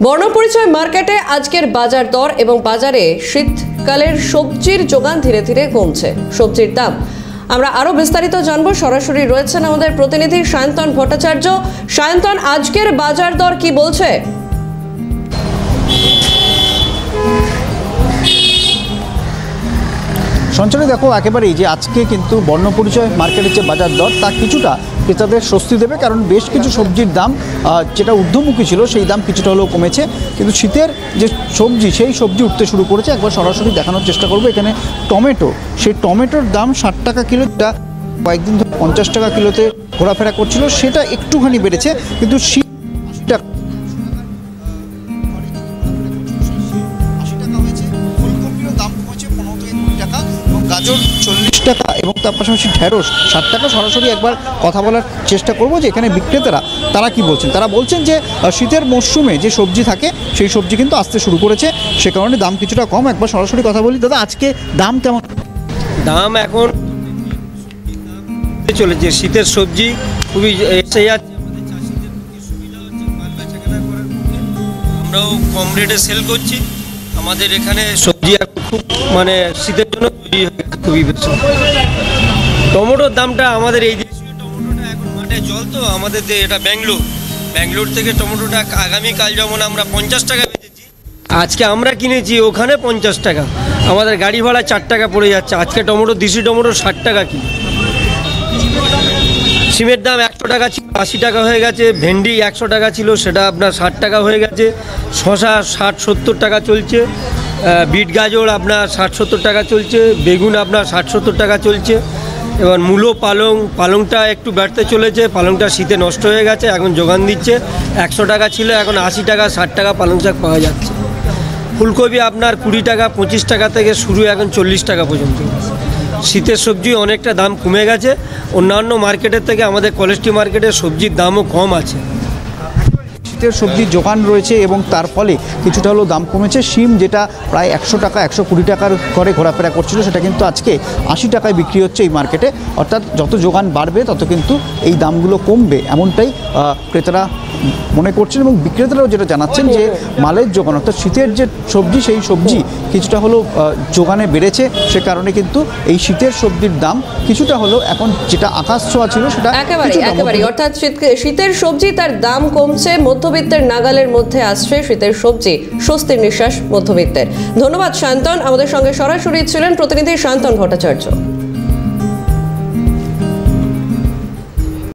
বর্ণপরিচয় মার্কেটে আজকের বাজার দর এবং বাজারে শীতকালের সবজির যোগান ধীরে ধীরে কমছে। সবজির দাম আমরা আরো বিস্তারিত জানবো। সরাসরি রয়েছেন আমাদের প্রতিনিধি সায়ন্তন ভট্টাচার্য। সায়ন্তন, আজকের বাজার দর কি বলছে? সঞ্চলে দেখো, একেবারেই যে আজকে কিন্তু বর্ণপরিচয় মার্কেটের যে বাজার দর তা কিছুটা ক্রেতাদের স্বস্তি দেবে, কারণ বেশ কিছু সবজির দাম যেটা ঊর্ধ্বমুখী ছিল সেই দাম কিছুটা হলেও কমেছে। কিন্তু শীতের যে সবজি সেই সবজি উঠতে শুরু করেছে। একবার সরাসরি দেখানোর চেষ্টা করবো। এখানে টমেটো, সেই টমেটোর দাম 60 টাকা কিলো, যা কয়েকদিন ধরে 50 টাকা কিলোতে ঘোরাফেরা করছিল, সেটা একটুখানি বেড়েছে। কিন্তু গাজর 40 টাকা এবং তার পাশাপাশি ঢেঁড়স 60 টাকা। সরাসরি একবার কথা বলার চেষ্টা করব যে এখানে বিক্রেতারা তারা কি বলছেন। তারা বলছেন যে শীতের মরশুমে যে সবজি থাকে সেই সবজি কিন্তু আসতে শুরু করেছে, সে কারণে দাম কিছুটা কম। একবার সরাসরি কথা বলি। দাদা, আজকে দাম কেমন? দাম এখন চলেছে, শীতের সবজি খুবই এসে যাচ্ছে, আমরাও কম রেটে সেল করছি। আমাদের এখানে সবজি এখন খুব শীতের জন্য তৈরি হয়ে গেছে খুবই বেশি। টমেটোর দামটা আমাদের এই দেশীয় টমেটোটা এখন মাঠে জল, তো আমাদের এটা ব্যাঙ্গালোর থেকে টমেটোটা আগামীকাল যেমন আমরা 50 টাকা বেচেছি, আজকে আমরা কিনেছি ওখানে 50 টাকা। আমাদের গাড়ি ভাড়া 4 টাকা পড়ে যাচ্ছে। আজকে টমেটো, দেশি টমেটো 60 টাকা কিলো। সিমের দাম 100 টাকা ছিল, 80 টাকা হয়ে গেছে। ভেন্ডি 100 টাকা ছিল, সেটা আপনার 60 টাকা হয়ে গেছে। শশা 60-70 টাকা চলছে। বিট গাজর আপনার 60-70 টাকা চলছে। বেগুন আপনার 60-70 টাকা চলছে। এবার মূলো, পালংটা একটু বাড়তে চলেছে। পালংটা শীতে নষ্ট হয়ে গেছে, এখন যোগান দিচ্ছে। 100 টাকা ছিল, এখন 80 টাকা 60 টাকা পালং শাক পাওয়া যাচ্ছে। ফুলকপি আপনার 20 টাকা 25 টাকা থেকে শুরু, এখন 40 টাকা পর্যন্ত। শীতের সবজি অনেকটা দাম কমে গেছে অন্যান্য মার্কেটের থেকে। আমাদের কলেজটি মার্কেটের সবজির দামও কম আছে। শীতের সবজির যোগান রয়েছে এবং তার ফলে কিছুটা হলেও দাম কমেছে। শিম যেটা প্রায় 100 টাকা 120 টাকার ঘরে ঘোরাফেরা করছিল, সেটা কিন্তু আজকে 80 টাকায় বিক্রি হচ্ছে এই মার্কেটে। অর্থাৎ যত যোগান বাড়বে তত কিন্তু এই দামগুলো কমবে, এমনটাই ক্রেতারা মনে করছেন। এবং বিক্রেতারাও যেটা জানাচ্ছেন যে মালের যোগান, অর্থাৎ শীতের যে সবজি সেই সবজি কিছুটা হলেও যোগানে বেড়েছে। সে কারণে কিন্তু এই শীতের সবজির দাম কিছুটা হলেও এখন যেটা আকাশ ছোঁয়া ছিল সেটা একেবারে অর্থাৎ শীতের সবজি তার দাম কমছে, মধ্যবিত্তের নাগালের মধ্যে আসছে শীতের সবজি। স্বস্তির নিঃশ্বাস মধ্যবিত্তের। ধন্যবাদ সায়ন্তন। আমাদের সঙ্গে সরাসরি ছিলেন প্রতিনিধি সায়ন্তন ভট্টাচার্য।